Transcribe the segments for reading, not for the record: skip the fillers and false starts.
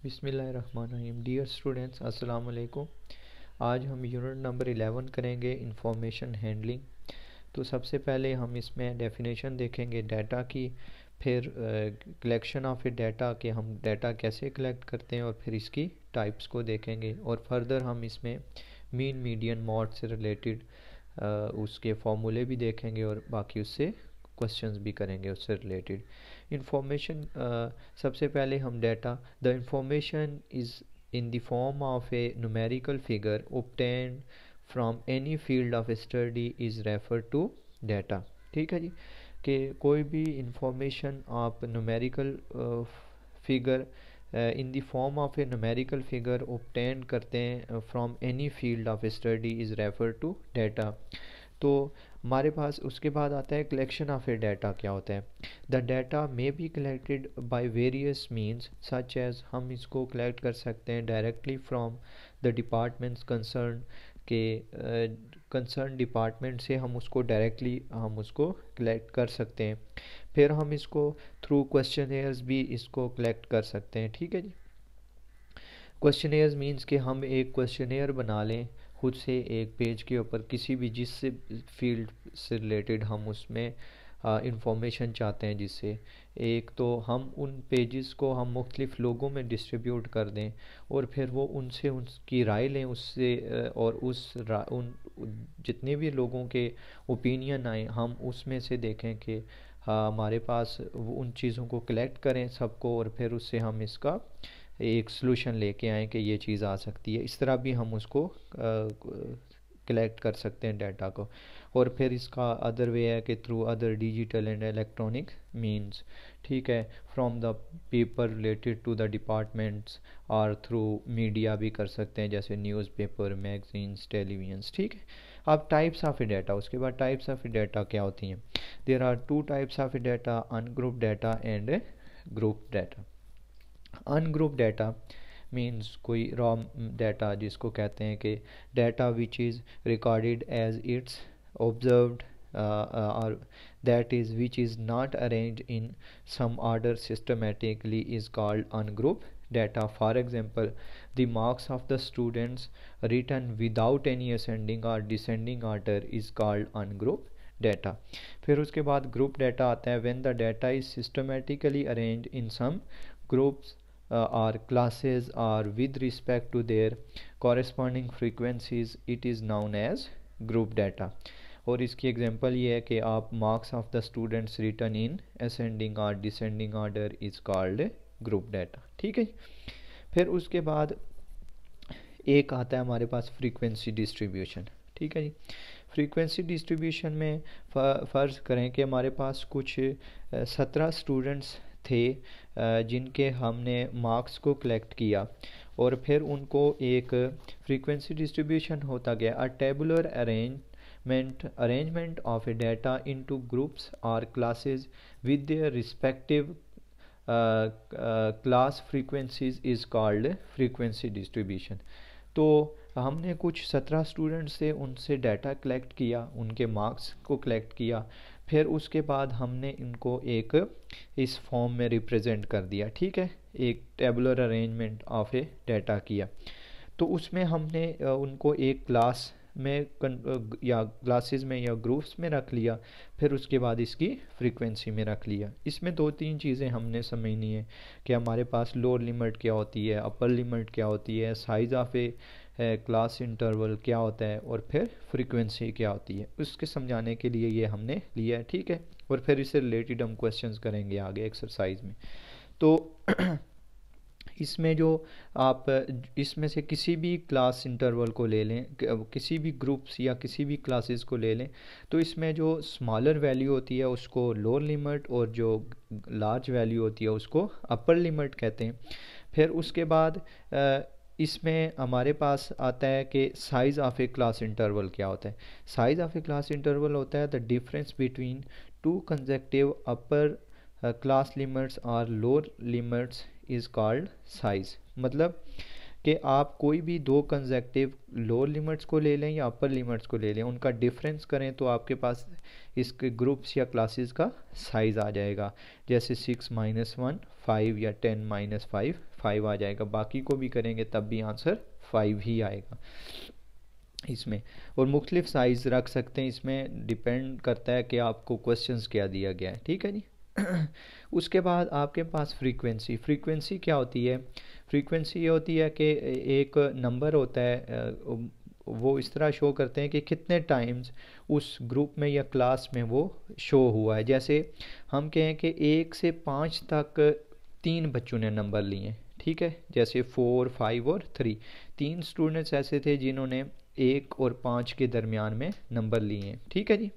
बिस्मिल्लाहिर्रहमानिर्रहीम। Dear students, अस्सलाम वालेकुम। आज हम यूनिट नंबर 11 करेंगे, इंफॉर्मेशन हैंडलिंग। तो सबसे पहले हम इसमें डेफिनेशन देखेंगे डाटा की, फिर कलेक्शन ऑफ ए डाटा के हम डाटा कैसे कलेक्ट करते हैं, और फिर इसकी टाइप्स को देखेंगे। और फर्दर हम इसमें मीन मीडियन मॉड से रिलेटेड उसके फॉर्मूले भी देखेंगे, और बाकी उससे क्वेश्चंस भी करेंगे उससे रिलेटेड। इंफॉर्मेशन सबसे पहले हम data, the information is in the form of a numerical figure obtained from any field of study is refer to data. ठीक है जी, कि कोई भी इंफॉर्मेशन आप numerical figure in the form of a numerical figure obtain करते हैं from any field of study is refer to data. तो हमारे पास उसके बाद आता है कलेक्शन ऑफ ए डाटा। क्या होता है? The data may be collected by various means such as, हम इसको कलेक्ट कर सकते हैं directly from the departments concern, के कंसर्न डिपार्टमेंट से हम उसको डायरेक्टली कलेक्ट कर सकते हैं। फिर हम इसको थ्रू क्वेश्चनेयर्स भी इसको कलेक्ट कर सकते हैं। ठीक है जी। क्वेश्चनेयर्स मीन्स कि हम एक क्वेश्चनेयर बना लें खुद से एक पेज के ऊपर, किसी भी जिस फील्ड से रिलेटेड हम उसमें इंफॉर्मेशन चाहते हैं, जिससे एक तो हम उन पेजेस को हम मुख्तलिफ लोगों में डिस्ट्रीब्यूट कर दें, और फिर वो उनसे उनकी राय लें उससे, और उन जितने भी लोगों के ओपिनियन आए हम उसमें से देखें कि हमारे पास वो उन चीज़ों को कलेक्ट करें सबको, और फिर उससे हम इसका एक सलूशन लेके आएँ कि ये चीज़ आ सकती है। इस तरह भी हम उसको कलेक्ट कर सकते हैं डाटा को। और फिर इसका अदर वे है कि through other digital and electronic means. ठीक है, from the paper related to the departments, और थ्रू मीडिया भी कर सकते हैं, जैसे न्यूज़पेपर, मैगजीन्स, टेलीविजन्स। ठीक है। अब टाइप्स ऑफ ए डाटा, उसके बाद टाइप्स ऑफ ए डाटा क्या होती हैं? There are two types of a data, ungroup data and group data. Ungroup data means कोई रॉ डाटा जिसको कहते हैं कि data which is recorded as it's observed, और that is which is not arranged in some order systematically is called ungroup data. For example, the marks of the students written without any ascending or descending order is called ungroup data. फिर उसके बाद group data आता है, when the data is systematically arranged in some groups or classes or with respect to their corresponding frequencies, it is known as group data. और इसकी example ये है कि आप marks of the students written in ascending और descending order is called group data. ठीक है। फिर उसके बाद एक आता है हमारे पास फ्रीक्वेंसी डिस्ट्रीब्यूशन। ठीक है जी। फ्रीक्वेंसी डिस्ट्रीब्यूशन में फ़र्ज़ करें कि हमारे पास कुछ 17 स्टूडेंट्स थे जिनके हमने मार्क्स को कलेक्ट किया, और फिर उनको एक फ्रीक्वेंसी डिस्ट्रीब्यूशन होता गया, अ tabular arrangement of a data into groups or classes with their respective class frequencies is called frequency distribution. तो हमने कुछ 17 स्टूडेंट्स से उनसे डाटा कलेक्ट किया, उनके मार्क्स को कलेक्ट किया, फिर उसके बाद हमने इनको एक इस फॉर्म में रिप्रेजेंट कर दिया। ठीक है, एक tabular arrangement of a data किया। तो उसमें हमने उनको एक क्लास में या क्लासेस में या ग्रुप्स में रख लिया, फिर उसके बाद इसकी फ्रीक्वेंसी में रख लिया। इसमें दो तीन चीज़ें हमने समझनी है कि हमारे पास लोअर लिमिट क्या होती है, अपर लिमिट क्या होती है, size of a class interval क्या होता है, और फिर फ्रीक्वेंसी क्या होती है। उसके समझाने के लिए ये हमने लिया है। ठीक है। और फिर इससे रिलेटेड हम क्वेश्चंस करेंगे आगे एक्सरसाइज में। तो इसमें जो आप इसमें से किसी भी क्लास इंटरवल को ले लें, किसी भी ग्रुप्स या किसी भी क्लासेस को ले लें, तो इसमें जो स्मॉलर वैल्यू होती है उसको लोअर लिमिट, और जो लार्ज वैल्यू होती है उसको अपर लिमिट कहते हैं। फिर उसके बाद इसमें हमारे पास आता है कि size of a class interval क्या होता है। Size of a class interval होता है the difference between two consecutive upper class limits और lower limits is called size. मतलब कि आप कोई भी दो कंसेक्टिव लोअर लिमिट्स को ले लें या अपर लिमिट्स को ले लें, उनका डिफरेंस करें तो आपके पास इसके ग्रुप्स या क्लासेस का साइज़ आ जाएगा। जैसे 6-1 5 या 10-5 5 आ जाएगा। बाकी को भी करेंगे तब भी आंसर 5 ही आएगा इसमें। और मुख्तलिफ साइज़ रख सकते हैं, इसमें डिपेंड करता है कि आपको क्वेश्चंस क्या दिया गया है। ठीक है जी। उसके बाद आपके पास फ्रीक्वेंसी क्या होती है? फ्रीक्वेंसी ये होती है कि एक नंबर होता है, वो इस तरह शो करते हैं कि कितने टाइम्स उस ग्रुप में या क्लास में वो शो हुआ है। जैसे हम कहें कि 1 से 5 तक 3 बच्चों ने नंबर लिए, ठीक है, जैसे 4, 5 और 3। 3 स्टूडेंट्स ऐसे थे जिन्होंने 1 और 5 के दरमियान में नंबर लिए, ठीक है जी।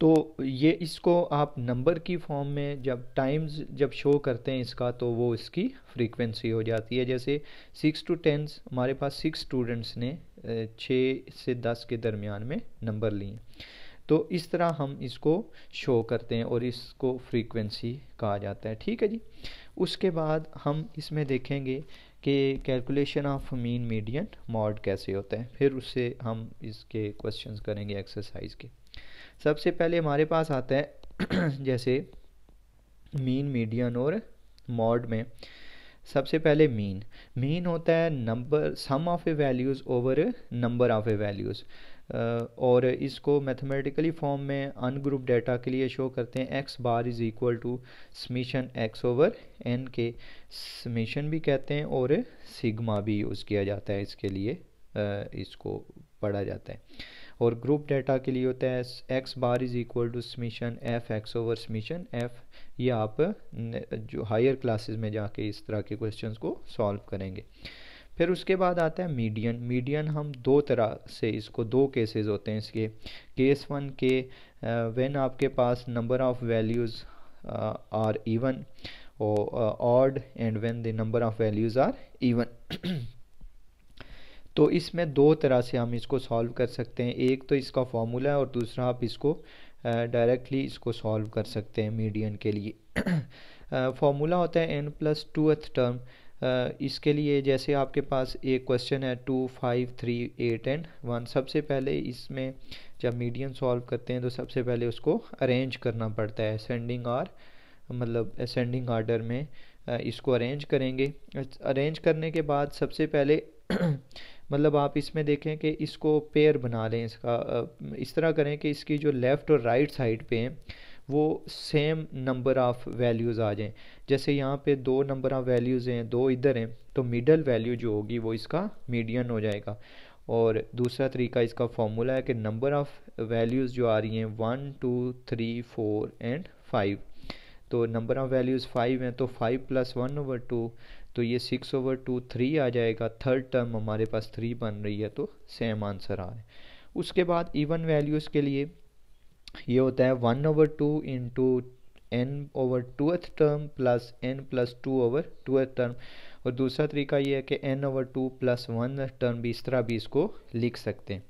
तो ये इसको आप नंबर की फॉर्म में जब टाइम्स जब शो करते हैं इसका, तो वो इसकी फ्रीक्वेंसी हो जाती है। जैसे 6 to 10 हमारे पास 6 स्टूडेंट्स ने 6 से 10 के दरमियान में नंबर लिए, तो इस तरह हम इसको शो करते हैं और इसको फ्रीक्वेंसी कहा जाता है, ठीक है जी। उसके बाद हम इसमें देखेंगे कि calculation of mean median mode कैसे होता है, फिर उससे हम इसके क्वेश्चंस करेंगे एक्सरसाइज के। सबसे पहले हमारे पास आता है जैसे मीन मीडियन और मॉड में सबसे पहले मीन होता है number sum of a values over number of a values, और इसको मैथमेटिकली फॉर्म में अनग्रुप डाटा के लिए शो करते हैं। X bar is equal to summation X over N के समीशन भी कहते हैं और सिग्मा भी यूज़ किया जाता है इसके लिए, इसको पढ़ा जाता है। और ग्रुप डाटा के लिए होता है X bar is equal to summation F X over summation F. ये आप जो हायर क्लासेस में जाके इस तरह के क्वेश्चंस को सॉल्व करेंगे। फिर उसके बाद आता है मीडियन हम दो तरह से, इसको दो केसेस होते हैं इसके। केस 1 के व्हेन आपके पास number of values are even और odd and when the number of values are even. तो इसमें दो तरह से हम इसको सॉल्व कर सकते हैं, एक तो इसका फॉर्मूला है और दूसरा आप इसको डायरेक्टली इसको सॉल्व कर सकते हैं मीडियन के लिए। फॉर्मूला होता है n+2th टर्म। इसके लिए जैसे आपके पास एक क्वेश्चन है 2, 5, 3, 8 एंड 1। सबसे पहले इसमें जब मीडियन सॉल्व करते हैं तो सबसे पहले उसको अरेंज करना पड़ता है असेंडिंग आर्डर में। इसको अरेंज करेंगे। अरेंज करने के बाद सबसे पहले आप इसमें देखें कि इसको पेयर बना लें, इसका इस तरह करें कि इसकी जो लेफ़्ट और राइट साइड पे हैं वो सेम नंबर ऑफ़ वैल्यूज़ आ जाएं। जैसे यहाँ पे 2 नंबर ऑफ़ वैल्यूज़ हैं, 2 इधर हैं, तो मिडल वैल्यू जो होगी वो इसका मीडियन हो जाएगा। और दूसरा तरीका इसका फॉर्मूला है कि नंबर ऑफ़ वैल्यूज़ जो आ रही हैं 1, 2, 3, 4 एंड 5, तो नंबर ऑफ़ वैल्यूज़ 5 हैं तो 5 + 1/2, तो ये 6/2 3 आ जाएगा। थर्ड टर्म हमारे पास 3 बन रही है, तो सेम आंसर आ रहा है। उसके बाद इवन वैल्यूज़ के लिए ये होता है 1/2 into n/2th term plus n+2/2th term. और दूसरा तरीका ये है कि n/2 + 1 टर्म भी इस तरह भी इसको लिख सकते हैं।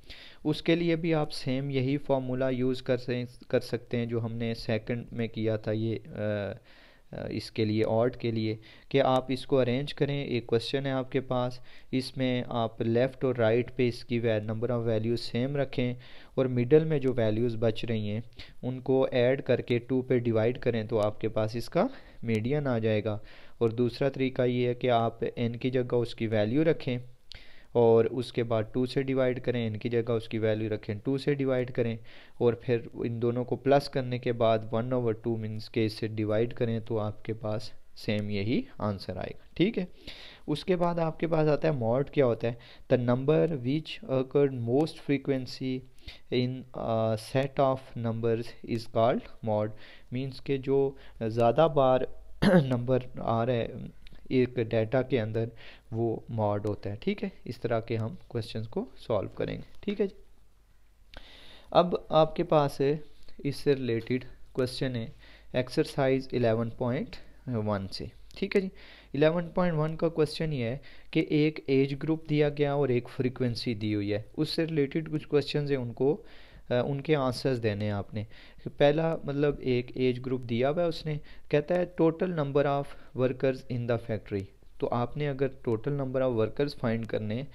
उसके लिए भी आप सेम यही फार्मूला यूज़ कर सकते हैं जो हमने सेकंड में किया था ये इसके लिए ऑड के लिए, कि आप इसको अरेंज करें। एक क्वेश्चन है आपके पास, इसमें आप लेफ़्ट और राइट पे इसकी नंबर ऑफ़ वैल्यूज़ सेम रखें और मिडल में जो वैल्यूज़ बच रही हैं उनको ऐड करके 2 पे डिवाइड करें तो आपके पास इसका मीडियन आ जाएगा। और दूसरा तरीका ये है कि आप n की जगह उसकी वैल्यू रखें और उसके बाद 2 से डिवाइड करें, n की जगह उसकी वैल्यू रखें 2 से डिवाइड करें, और फिर इन दोनों को प्लस करने के बाद 1/2 मीन्स के इससे डिवाइड करें तो आपके पास सेम यही आंसर आएगा, ठीक है। उसके बाद आपके पास आता है मॉड। क्या होता है? The number which occurred most frequency in set of numbers is called mod. Means के जो ज़्यादा बार नंबर आ रहा है एक डाटा के अंदर वो मॉड होता है, ठीक है। इस तरह के हम क्वेश्चंस को सॉल्व करेंगे, ठीक है जी। अब आपके पास है इससे रिलेटेड क्वेश्चन है एक्सरसाइज 11.1 से, ठीक है जी। 11.1 का क्वेश्चन ये है कि एक एज ग्रुप दिया गया और एक फ्रीक्वेंसी दी हुई है, उससे रिलेटेड कुछ क्वेश्चंस हैं, उनको उनके आंसर्स देने हैं आपने। पहला एक एज ग्रुप दिया हुआ है, उसने कहता है total number of workers in the factory. तो आपने अगर total number of workers find करने हैं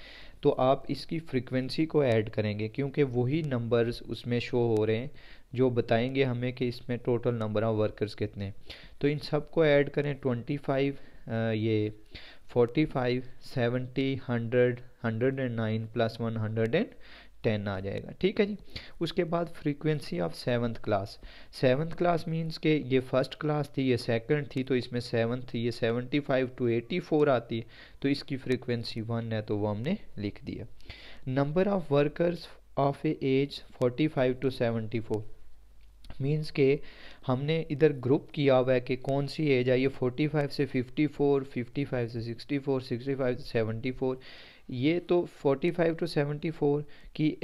तो आप इसकी फ्रीक्वेंसी को ऐड करेंगे, क्योंकि वही नंबर्स उसमें शो हो रहे हैं जो बताएंगे हमें कि इसमें टोटल नंबर ऑफ़ वर्कर्स कितने हैं। तो इन सब को ऐड करें, 25 ये 45 70 100 109 प्लस 110 आ जाएगा। ठीक है जी। उसके बाद frequency of seventh class means के ये फर्स्ट क्लास थी, ये सेकंड थी, तो इसमें सेवन्थ थी, ये 75 to 84 आती है, तो इसकी फ्रीक्वेंसी 1 है, तो वो हमने लिख दिया। Number of workers of a age 45 to 74 means के हमने इधर ग्रुप किया हुआ है कि कौन सी एज है, ये 45 से 54, 55 से 64, 65 से 74। ये तो 45 to 74 की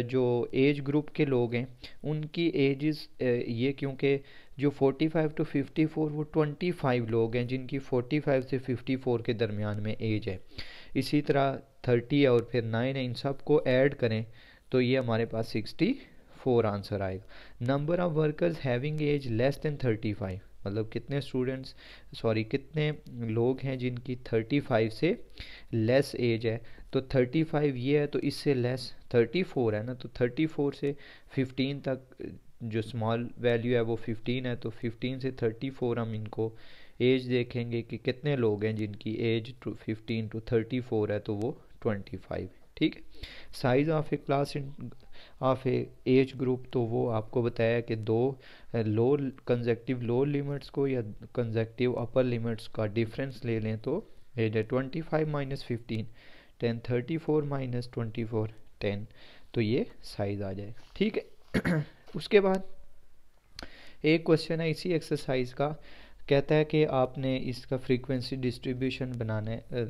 जो एज ग्रुप के लोग हैं उनकी एजेस ये, क्योंकि जो 45 to 54 वो 25 लोग हैं जिनकी 45 से 54 के दरमियान में एज है। इसी तरह 30 है और फिर 9 है, इन सब को ऐड करें तो ये हमारे पास 64 आंसर आएगा। Number of workers having age less than 35, मतलब कितने स्टूडेंट्स कितने लोग हैं जिनकी 35 से लेस एज है, तो 35 ये है तो इससे लेस 34 है ना, तो 34 से 15 तक जो स्मॉल वैल्यू है वो 15 है, तो 15 से 34 हम इनको एज देखेंगे कि कितने लोग हैं जिनकी एज 15 to 34 है, तो वो 25। ठीक है। Size of a class of a age group, तो वो आपको बताया कि दो लो कंसेक्टिव लोअर लिमिट्स को या कंसेक्टिव अपर लिमिट्स का डिफरेंस ले लें तो एज है 25 माइनस 15 10, 34 माइनस 24 10, तो ये साइज आ जाएगा। ठीक है। उसके बाद एक क्वेश्चन है इसी एक्सरसाइज का, कहता है कि आपने इसका फ्रीक्वेंसी डिस्ट्रीब्यूशन बनाना है,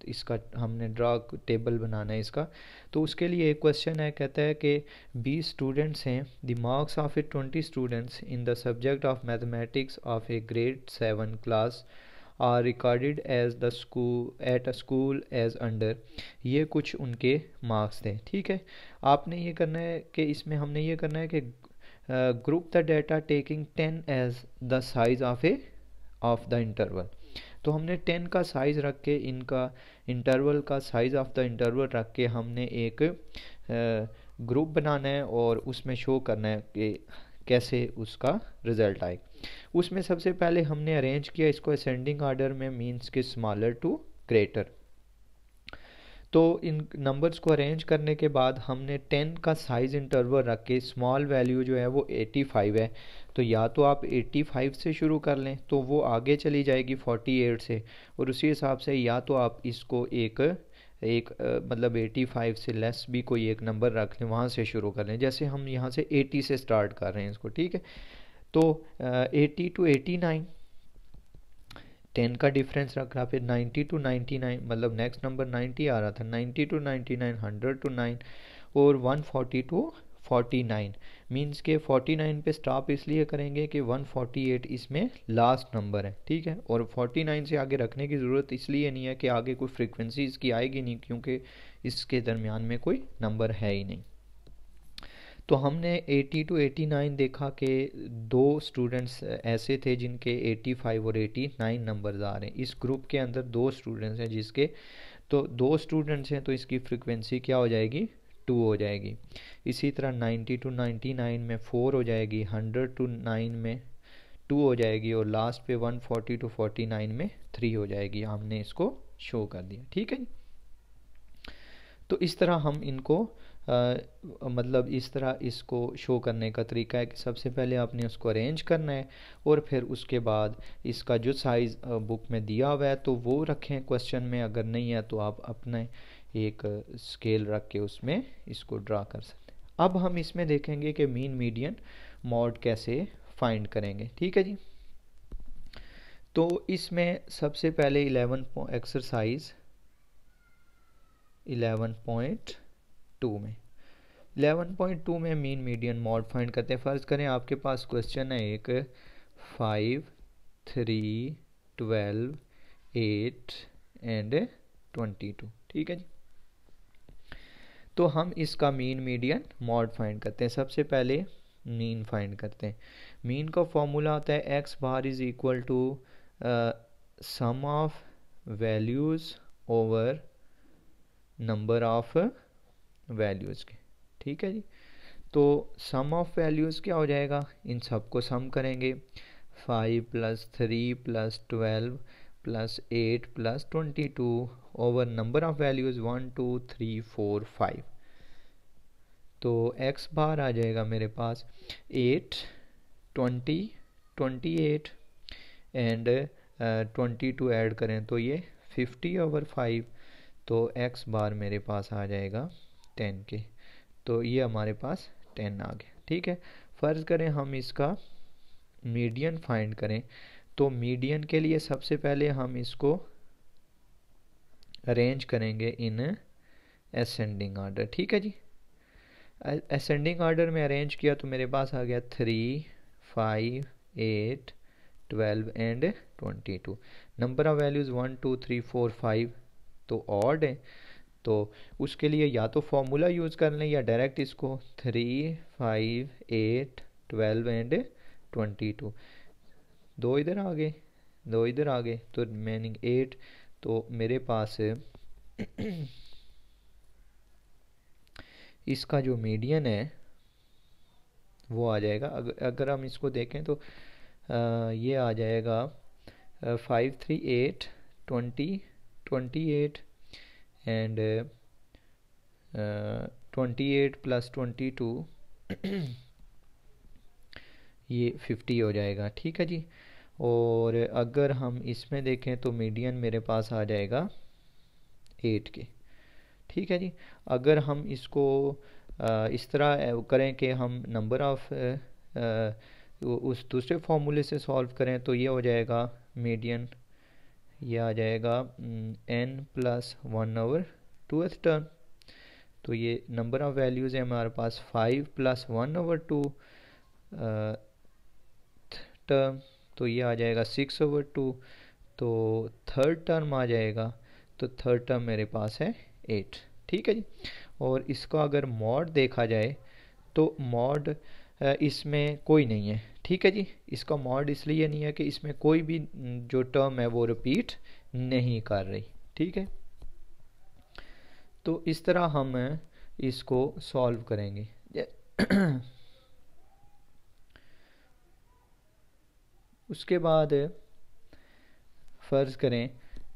इसका हमने ड्रा टेबल बनाना है इसका। तो उसके लिए एक क्वेश्चन है, कहता है कि 20 स्टूडेंट्स हैं, the marks of a 20 students in the subject of mathematics of a grade 7 class are recorded as the school at a school as under. ये कुछ उनके मार्क्स थे। ठीक है। आपने ये करना है कि इसमें हमने ये करना है कि group the data taking 10 as the size of the interval. तो हमने 10 का साइज़ रख के इनका इंटरवल का साइज़ ऑफ द इंटरवल रख के हमने एक ग्रुप बनाना है और उसमें शो करना है कि कैसे उसका रिज़ल्ट आए। उसमें सबसे पहले हमने अरेंज किया इसको असेंडिंग ऑर्डर में, मीन्स के स्मॉलर टू ग्रेटर। तो इन नंबर्स को अरेंज करने के बाद हमने 10 का साइज़ इंटरवल रख के स्मॉल वैल्यू जो है वो 85 है, तो या तो आप 85 से शुरू कर लें तो वो आगे चली जाएगी 48 से, और उसी हिसाब से या तो आप इसको एक मतलब 85 से लेस भी कोई एक नंबर रख लें, वहाँ से शुरू कर लें। जैसे हम यहाँ से 80 से स्टार्ट कर रहे हैं इसको। ठीक है। तो 80 to 89 10 का डिफरेंस रख रहा, फिर 90 to 99 मतलब नेक्स्ट नंबर 90 आ रहा था, 90 to 99 100 to 9 और 140 to 49 मींस के 49 पे स्टॉप इसलिए करेंगे कि 148 इसमें लास्ट नंबर है। ठीक है। और 49 से आगे रखने की ज़रूरत इसलिए नहीं है कि आगे कोई फ्रीक्वेंसी इसकी आएगी नहीं, क्योंकि इसके दरमियान में कोई नंबर है ही नहीं। तो हमने 80 to 89 देखा कि दो स्टूडेंट्स ऐसे थे जिनके 85 और 89 नंबर्स आ रहे हैं। इस ग्रुप के अंदर दो स्टूडेंट्स हैं जिसके, तो दो स्टूडेंट्स हैं तो इसकी फ्रीक्वेंसी क्या हो जाएगी, 2 हो जाएगी। इसी तरह 90 to 99 में 4 हो जाएगी, 100 to 9 में 2 हो जाएगी और लास्ट पे 140 to 49 में 3 हो जाएगी। हमने इसको शो कर दिया। ठीक है। तो इस तरह हम इनको मतलब इस तरह इसको शो करने का तरीका है कि सबसे पहले आपने उसको अरेंज करना है और फिर उसके बाद इसका जो साइज़ बुक में दिया हुआ है तो वो रखें क्वेश्चन में, अगर नहीं है तो आप अपने एक स्केल रख के उसमें इसको ड्रा कर सकते हैं। अब हम इसमें देखेंगे कि मीन मीडियन मॉड कैसे फाइंड करेंगे। ठीक है जी। तो इसमें सबसे पहले एक्सरसाइज 11.2 में मीन मीडियन मॉड फाइंड करते हैं। फ़र्ज़ करें आपके पास क्वेश्चन है एक 5, 3, 12, 8 एंड 22। ठीक है जी। तो हम इसका मीन मीडियन मॉड फाइंड करते हैं। सबसे पहले मीन फाइंड करते हैं। मीन का फॉर्मूला होता है x bar is equal to sum of values over number of values के। ठीक है जी। तो सम ऑफ वैल्यूज़ क्या हो जाएगा, इन सबको सम करेंगे, 5 + 3 + 12 + 8 + 22 ओवर नंबर ऑफ वैल्यूज़ 1 2 3 4 5। तो x बार आ जाएगा मेरे पास 8 20 28 एंड 22 ऐड करें तो ये 50/5। तो x बार मेरे पास आ जाएगा 10 के। तो ये हमारे पास 10 आ गया। ठीक है। फ़र्ज़ करें हम इसका मीडियन फाइंड करें, तो मीडियन के लिए सबसे पहले हम इसको अरेंज करेंगे इन असेंडिंग ऑर्डर। ठीक है जी। असेंडिंग ऑर्डर में अरेंज किया तो मेरे पास आ गया 3 5 8 12 एंड 22। नंबर ऑफ वैल्यूज़ 1 2 3 4 5 तो ऑड है, तो उसके लिए या तो फॉर्मूला यूज़ कर लें या डायरेक्ट इसको 3 5 8 12 एंड 22। दो इधर आ गए, दो इधर आ गए, तो रिमेनिंग 8। तो मेरे पास इसका जो मीडियन है वो आ जाएगा, अगर हम इसको देखें तो ये आ जाएगा 5 3 8 20 28 एंड 28 + 22 ये 50 हो जाएगा। ठीक है जी। और अगर हम इसमें देखें तो मीडियन मेरे पास आ जाएगा 8 के। ठीक है जी। अगर हम इसको इस तरह करें कि हम नंबर ऑफ उस दूसरे फॉर्मूले से सॉल्व करें तो ये हो जाएगा मीडियन, ये आ जाएगा n + 1/2th टर्म। तो ये नंबर ऑफ वैल्यूज़ है हमारे पास 5 + 1/2 टर्म, तो ये आ जाएगा 6/2। तो थर्ड टर्म आ जाएगा, तो थर्ड टर्म मेरे पास है 8। ठीक है जी। और इसका अगर मॉड देखा जाए तो मॉड इसमें कोई नहीं है। ठीक है जी। इसका मॉड इसलिए नहीं है कि इसमें कोई भी जो टर्म है वो रिपीट नहीं कर रही। ठीक है। तो इस तरह हम इसको सॉल्व करेंगे। उसके बाद फ़र्ज़ करें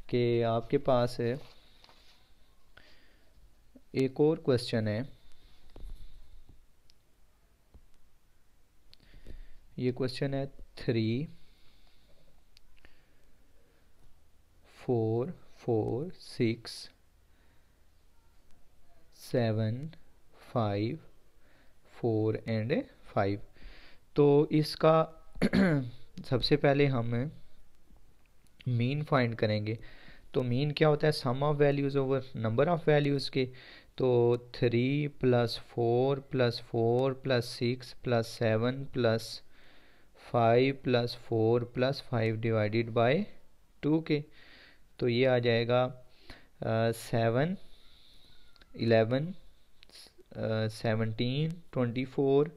कि आपके पास एक और क्वेश्चन है। ये क्वेश्चन है 3 4 4 6 7 5 4 एंड 5। तो इसका सबसे पहले हम मीन फाइंड करेंगे। तो मीन क्या होता है, sum of values over number of values के। तो 3 + 4 + 4 + 6 + 7 + 5 + 4 + 5 डिवाइडेड बाय 2 के। तो ये आ जाएगा 7 11 17 24,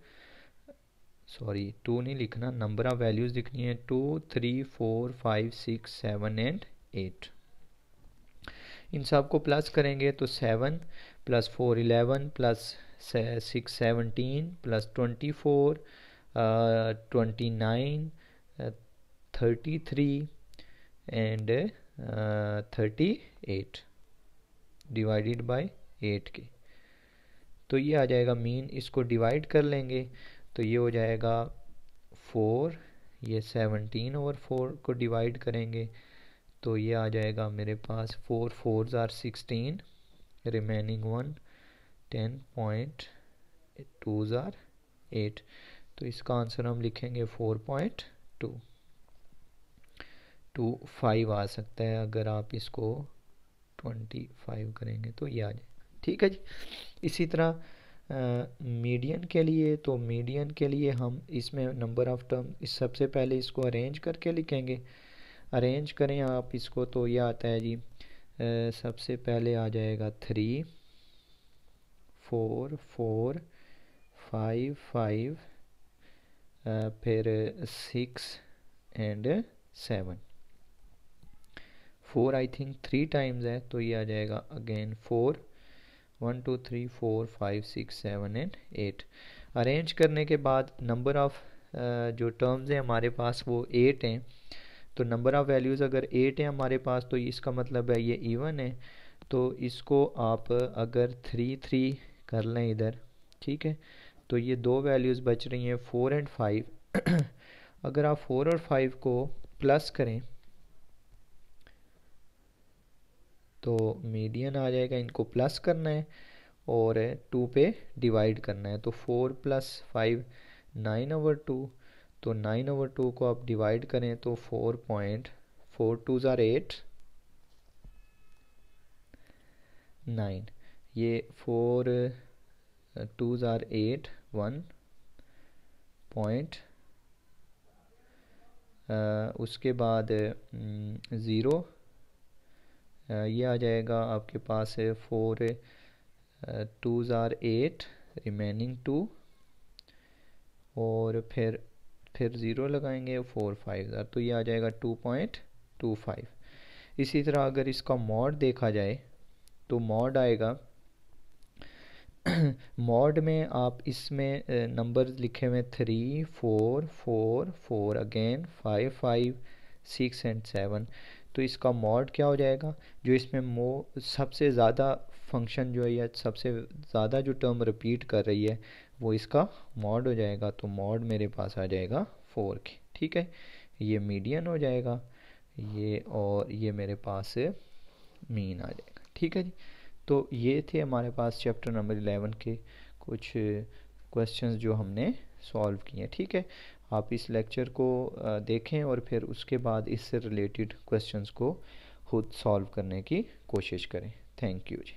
सॉरी 2 नहीं लिखना, नंबर ऑफ वैल्यूज़ लिखनी है 2 3 4 5 6 7 एंड 8। इन सब को प्लस करेंगे तो 7 + 4 11 + 6 17 + 24 29 33 एंड 38 डिवाइडेड बाय 8 के। तो ये आ जाएगा मीन। इसको डिवाइड कर लेंगे तो ये हो जाएगा 4, ये 17/4 को डिवाइड करेंगे तो ये आ जाएगा मेरे पास 4 4s are 16, remaining 1 10.2s are 8। तो इसका आंसर हम लिखेंगे 4.225 आ सकता है। अगर आप इसको 25 करेंगे तो ये आ जाए। ठीक है जी। इसी तरह मीडियन के लिए, तो मीडियन के लिए हम इसमें नंबर ऑफ टर्म इस सबसे पहले इसको अरेंज करके लिखेंगे। अरेंज करें आप इसको तो ये आता है जी, सबसे पहले आ जाएगा 3 4 4 5 5 फिर 6 एंड 7 4 आई थिंक 3 टाइम्स है, तो ये आ जाएगा अगेन 4, 1 2 3 4 5 6 7 एंड 8। अरेंज करने के बाद नंबर ऑफ़ जो टर्म्स हैं हमारे पास वो 8 हैं। तो नंबर ऑफ़ वैल्यूज़ अगर 8 है हमारे पास तो इसका मतलब है ये इवन है। तो इसको आप अगर 3 3 कर लें इधर, ठीक है, तो ये दो वैल्यूज़ बच रही हैं 4 एंड 5। अगर आप 4 और 5 को प्लस करें तो मीडियन आ जाएगा। इनको प्लस करना है और 2 पे डिवाइड करना है। तो 4 + 5 9/2, तो 9/2 को आप डिवाइड करें तो 4.4 2s are 8 9, ये 4 2s are 8 1 पॉइंट, उसके बाद 0, ये आ जाएगा आपके पास है 4 2s are 8 रिमेनिंग 2, और फिर 0 लगाएंगे 4 5 तो ये आ जाएगा 2.25। इसी तरह अगर इसका मॉड देखा जाए तो मॉड आएगा मॉड में आप इसमें नंबर लिखे हुए 3 4 4 4 अगेन 5 5 6 एंड 7। तो इसका मॉड क्या हो जाएगा, जो इसमें सबसे ज़्यादा फंक्शन जो है या सबसे ज़्यादा जो टर्म रिपीट कर रही है वो इसका मॉड हो जाएगा। तो मॉड मेरे पास आ जाएगा 4 के, ठीक है। ये मीडियन हो जाएगा ये, और ये मेरे पास मीन आ जाएगा, ठीक है जी। तो ये थे हमारे पास चैप्टर नंबर 11 के कुछ क्वेश्चंस जो हमने सॉल्व किए, ठीक है। आप इस लेक्चर को देखें और फिर उसके बाद इससे रिलेटेड क्वेश्चंस को खुद सॉल्व करने की कोशिश करें। Thank you ji.